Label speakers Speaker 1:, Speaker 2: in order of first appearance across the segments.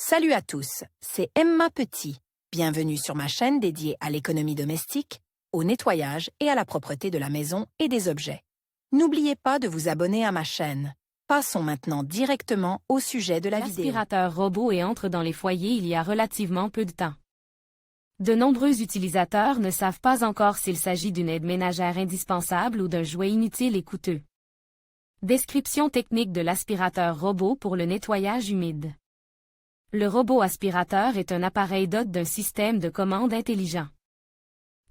Speaker 1: Salut à tous, c'est Emma Petit. Bienvenue sur ma chaîne dédiée à l'économie domestique, au nettoyage et à la propreté de la maison et des objets. N'oubliez pas de vous abonner à ma chaîne. Passons maintenant directement au sujet de la vidéo.
Speaker 2: L'aspirateur robot entre dans les foyers il y a relativement peu de temps. De nombreux utilisateurs ne savent pas encore s'il s'agit d'une aide ménagère indispensable ou d'un jouet inutile et coûteux. Description technique de l'aspirateur robot pour le nettoyage humide. Le robot aspirateur est un appareil doté d'un système de commande intelligent.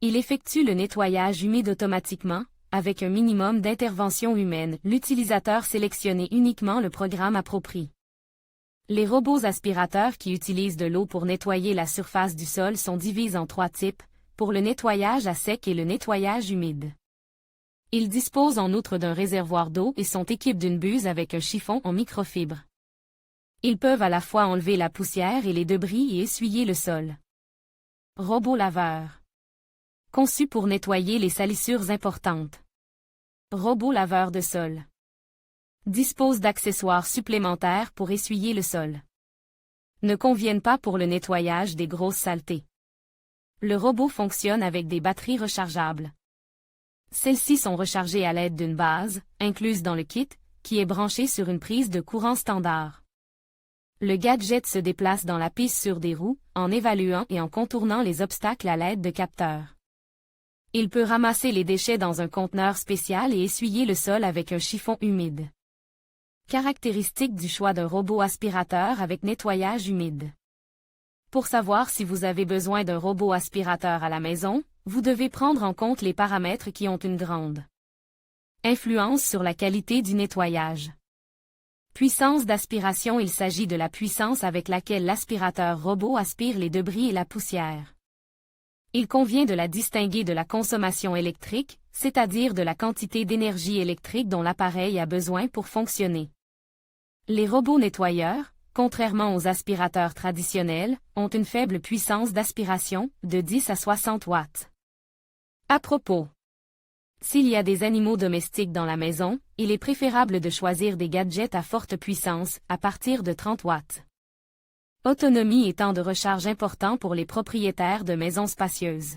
Speaker 2: Il effectue le nettoyage humide automatiquement, avec un minimum d'intervention humaine, l'utilisateur sélectionnant uniquement le programme approprié. Les robots aspirateurs qui utilisent de l'eau pour nettoyer la surface du sol sont divisés en 3 types, pour le nettoyage à sec et le nettoyage humide. Ils disposent en outre d'un réservoir d'eau et sont équipés d'une buse avec un chiffon en microfibre. Ils peuvent à la fois enlever la poussière et les débris et essuyer le sol. Robot laveur. Conçu pour nettoyer les salissures importantes. Robot laveur de sol. Dispose d'accessoires supplémentaires pour essuyer le sol. Ne conviennent pas pour le nettoyage des grosses saletés. Le robot fonctionne avec des batteries rechargeables. Celles-ci sont rechargées à l'aide d'une base, incluse dans le kit, qui est branchée sur une prise de courant standard. Le gadget se déplace dans la piste sur des roues, en évaluant et en contournant les obstacles à l'aide de capteurs. Il peut ramasser les déchets dans un conteneur spécial et essuyer le sol avec un chiffon humide. Caractéristiques du choix d'un robot aspirateur avec nettoyage humide. Pour savoir si vous avez besoin d'un robot aspirateur à la maison, vous devez prendre en compte les paramètres qui ont une grande influence sur la qualité du nettoyage. Puissance d'aspiration. Il s'agit de la puissance avec laquelle l'aspirateur robot aspire les débris et la poussière. Il convient de la distinguer de la consommation électrique, c'est-à-dire de la quantité d'énergie électrique dont l'appareil a besoin pour fonctionner. Les robots nettoyeurs, contrairement aux aspirateurs traditionnels, ont une faible puissance d'aspiration, de 10 à 60 watts. À propos, s'il y a des animaux domestiques dans la maison, il est préférable de choisir des gadgets à forte puissance, à partir de 30 watts. Autonomie et temps de recharge important pour les propriétaires de maisons spacieuses.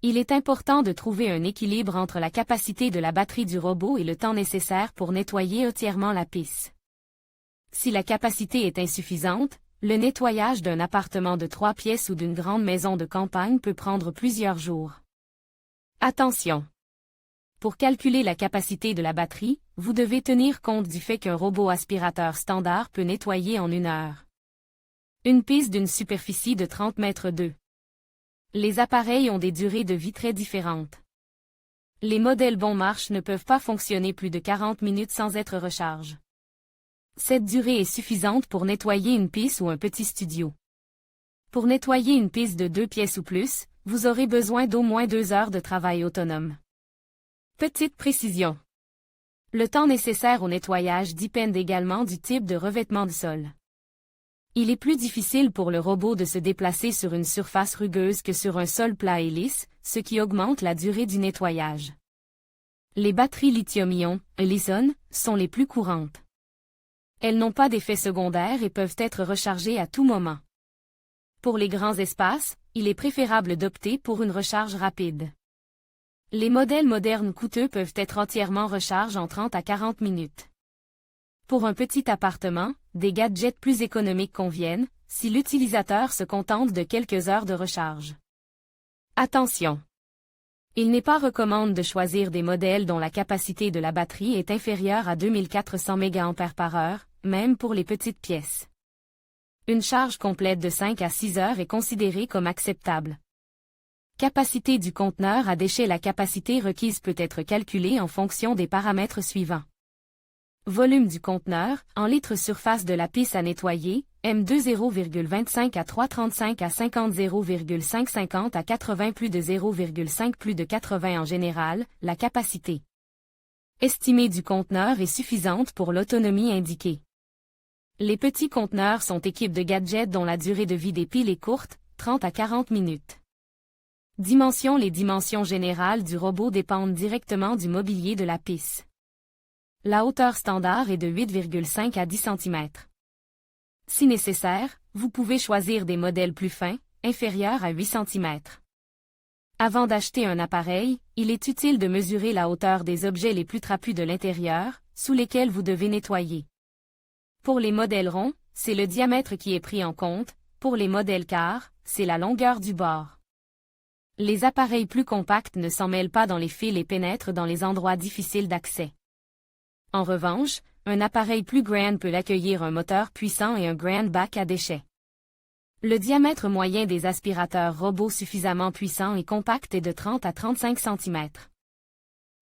Speaker 2: Il est important de trouver un équilibre entre la capacité de la batterie du robot et le temps nécessaire pour nettoyer entièrement la piste. Si la capacité est insuffisante, le nettoyage d'un appartement de 3 pièces ou d'une grande maison de campagne peut prendre plusieurs jours. Attention! Pour calculer la capacité de la batterie, vous devez tenir compte du fait qu'un robot aspirateur standard peut nettoyer en 1 heure. Une piste d'une superficie de 30 mètres d'eux. Les appareils ont des durées de vie très différentes. Les modèles bon marche ne peuvent pas fonctionner plus de 40 minutes sans être recharge. Cette durée est suffisante pour nettoyer une piste ou un petit studio. Pour nettoyer une piste de 2 pièces ou plus, vous aurez besoin d'au moins 2 heures de travail autonome. Petite précision. Le temps nécessaire au nettoyage dépend également du type de revêtement de sol. Il est plus difficile pour le robot de se déplacer sur une surface rugueuse que sur un sol plat et lisse, ce qui augmente la durée du nettoyage. Les batteries lithium-ion, Li-SON, sont les plus courantes. Elles n'ont pas d'effet secondaire et peuvent être rechargées à tout moment. Pour les grands espaces, il est préférable d'opter pour une recharge rapide. Les modèles modernes coûteux peuvent être entièrement rechargés en 30 à 40 minutes. Pour un petit appartement, des gadgets plus économiques conviennent, si l'utilisateur se contente de quelques heures de recharge. Attention! Il n'est pas recommandé de choisir des modèles dont la capacité de la batterie est inférieure à 2400 mAh, même pour les petites pièces. Une charge complète de 5 à 6 heures est considérée comme acceptable. Capacité du conteneur à déchets. La capacité requise peut être calculée en fonction des paramètres suivants. Volume du conteneur, en litres surface de la piste à nettoyer, M2 0,25 à 3,35 à 50 0,550 à 80 plus de 0,5 plus de 80 en général, la capacité estimée du conteneur est suffisante pour l'autonomie indiquée. Les petits conteneurs sont équipés de gadgets dont la durée de vie des piles est courte, 30 à 40 minutes. Dimensions. Les dimensions générales du robot dépendent directement du mobilier de la piste. La hauteur standard est de 8,5 à 10 cm. Si nécessaire, vous pouvez choisir des modèles plus fins, inférieurs à 8 cm. Avant d'acheter un appareil, il est utile de mesurer la hauteur des objets les plus trapus de l'intérieur, sous lesquels vous devez nettoyer. Pour les modèles ronds, c'est le diamètre qui est pris en compte, pour les modèles quarts, c'est la longueur du bord. Les appareils plus compacts ne s'en mêlent pas dans les fils et pénètrent dans les endroits difficiles d'accès. En revanche, un appareil plus grand peut accueillir un moteur puissant et un grand bac à déchets. Le diamètre moyen des aspirateurs robots suffisamment puissants et compacts est de 30 à 35 cm.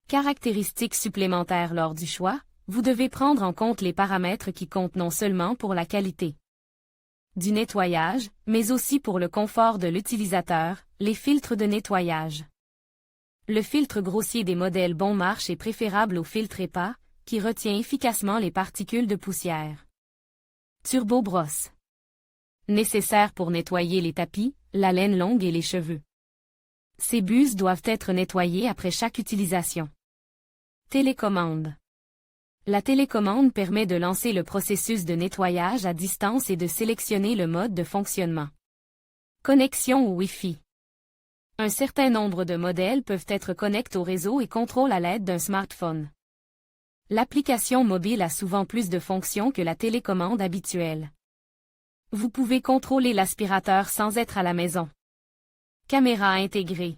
Speaker 2: Caractéristiques supplémentaires lors du choix, vous devez prendre en compte les paramètres qui comptent non seulement pour la qualité du nettoyage, mais aussi pour le confort de l'utilisateur, les filtres de nettoyage. Le filtre grossier des modèles bon marche est préférable au filtre épais, qui retient efficacement les particules de poussière. Turbo brosse. Nécessaire pour nettoyer les tapis, la laine longue et les cheveux. Ces buses doivent être nettoyées après chaque utilisation. Télécommande. La télécommande permet de lancer le processus de nettoyage à distance et de sélectionner le mode de fonctionnement. Connexion au Wi-Fi. Un certain nombre de modèles peuvent être connectés au réseau et contrôlent à l'aide d'un smartphone. L'application mobile a souvent plus de fonctions que la télécommande habituelle. Vous pouvez contrôler l'aspirateur sans être à la maison. Caméra intégrée.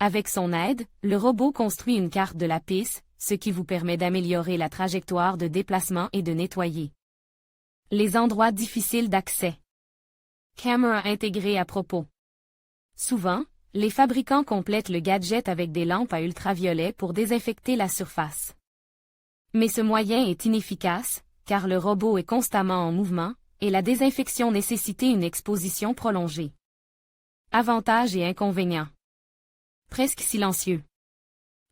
Speaker 2: Avec son aide, le robot construit une carte de la piste, ce qui vous permet d'améliorer la trajectoire de déplacement et de nettoyer les endroits difficiles d'accès. Caméra intégrée à propos. Souvent, les fabricants complètent le gadget avec des lampes à ultraviolet pour désinfecter la surface. Mais ce moyen est inefficace, car le robot est constamment en mouvement, et la désinfection nécessite une exposition prolongée. Avantages et inconvénients. Presque silencieux.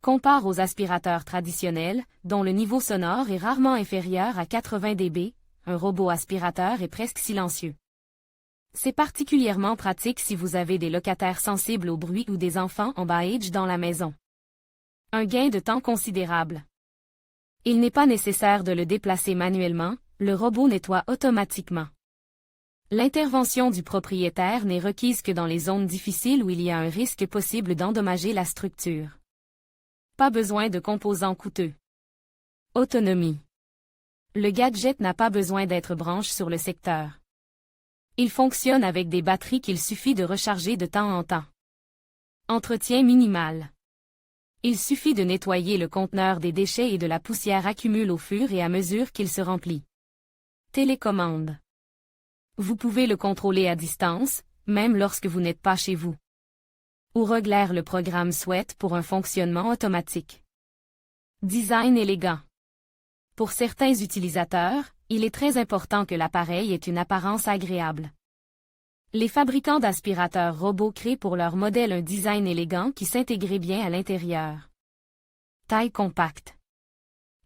Speaker 2: Compare aux aspirateurs traditionnels, dont le niveau sonore est rarement inférieur à 80 dB, un robot aspirateur est presque silencieux. C'est particulièrement pratique si vous avez des locataires sensibles au bruit ou des enfants en bas âge dans la maison. Un gain de temps considérable. Il n'est pas nécessaire de le déplacer manuellement, le robot nettoie automatiquement. L'intervention du propriétaire n'est requise que dans les zones difficiles où il y a un risque possible d'endommager la structure. Pas besoin de composants coûteux. Autonomie. Le gadget n'a pas besoin d'être branché sur le secteur. Il fonctionne avec des batteries qu'il suffit de recharger de temps en temps. Entretien minimal. Il suffit de nettoyer le conteneur des déchets et de la poussière accumule au fur et à mesure qu'il se remplit. Télécommande. Vous pouvez le contrôler à distance, même lorsque vous n'êtes pas chez vous. Ou régler le programme souhaite pour un fonctionnement automatique. Design élégant. Pour certains utilisateurs, il est très important que l'appareil ait une apparence agréable. Les fabricants d'aspirateurs robots créent pour leur modèle un design élégant qui s'intègre bien à l'intérieur. Taille compacte.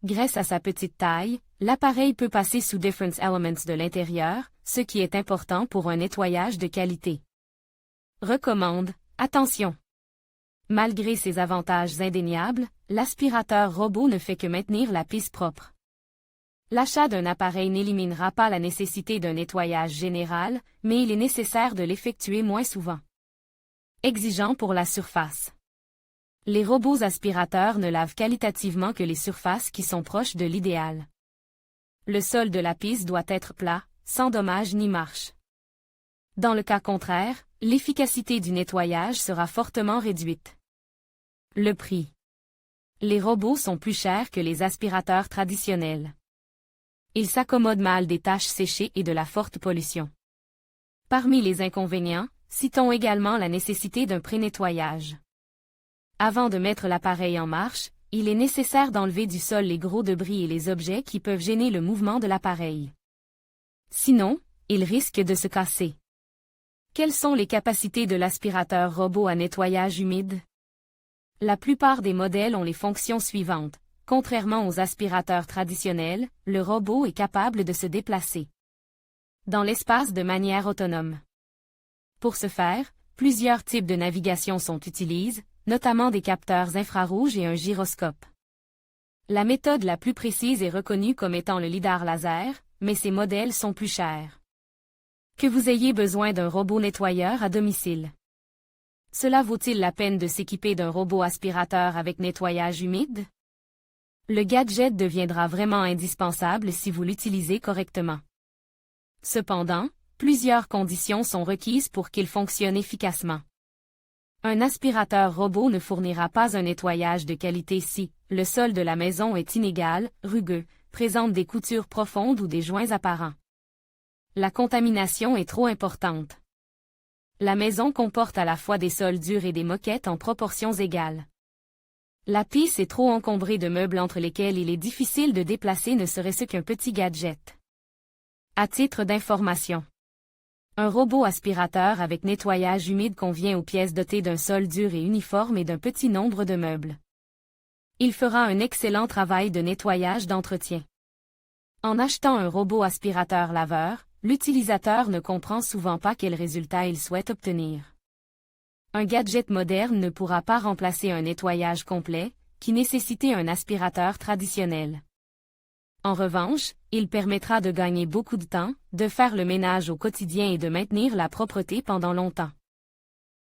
Speaker 2: Grâce à sa petite taille, l'appareil peut passer sous Different Elements de l'intérieur, ce qui est important pour un nettoyage de qualité. Recommande, attention! Malgré ses avantages indéniables, l'aspirateur robot ne fait que maintenir la piste propre. L'achat d'un appareil n'éliminera pas la nécessité d'un nettoyage général, mais il est nécessaire de l'effectuer moins souvent. Exigeant pour la surface. Les robots aspirateurs ne lavent qualitativement que les surfaces qui sont proches de l'idéal. Le sol de la piste doit être plat, sans dommage ni marche. Dans le cas contraire, l'efficacité du nettoyage sera fortement réduite. Le prix. Les robots sont plus chers que les aspirateurs traditionnels. Ils s'accommodent mal des taches séchées et de la forte pollution. Parmi les inconvénients, citons également la nécessité d'un pré-nettoyage. Avant de mettre l'appareil en marche, il est nécessaire d'enlever du sol les gros débris et les objets qui peuvent gêner le mouvement de l'appareil. Sinon, il risque de se casser. Quelles sont les capacités de l'aspirateur robot à nettoyage humide? La plupart des modèles ont les fonctions suivantes. Contrairement aux aspirateurs traditionnels, le robot est capable de se déplacer dans l'espace de manière autonome. Pour ce faire, plusieurs types de navigation sont utilisés, notamment des capteurs infrarouges et un gyroscope. La méthode la plus précise est reconnue comme étant le lidar laser, mais ces modèles sont plus chers. Que vous ayez besoin d'un robot nettoyeur à domicile. Cela vaut-il la peine de s'équiper d'un robot aspirateur avec nettoyage humide? Le gadget deviendra vraiment indispensable si vous l'utilisez correctement. Cependant, plusieurs conditions sont requises pour qu'il fonctionne efficacement. Un aspirateur robot ne fournira pas un nettoyage de qualité si le sol de la maison est inégal, rugueux, présente des coutures profondes ou des joints apparents. La contamination est trop importante. La maison comporte à la fois des sols durs et des moquettes en proportions égales. La pièce est trop encombrée de meubles entre lesquels il est difficile de déplacer ne serait-ce qu'un petit gadget. À titre d'information. Un robot aspirateur avec nettoyage humide convient aux pièces dotées d'un sol dur et uniforme et d'un petit nombre de meubles. Il fera un excellent travail de nettoyage d'entretien. En achetant un robot aspirateur laveur, l'utilisateur ne comprend souvent pas quel résultat il souhaite obtenir. Un gadget moderne ne pourra pas remplacer un nettoyage complet, qui nécessitait un aspirateur traditionnel. En revanche, il permettra de gagner beaucoup de temps, de faire le ménage au quotidien et de maintenir la propreté pendant longtemps.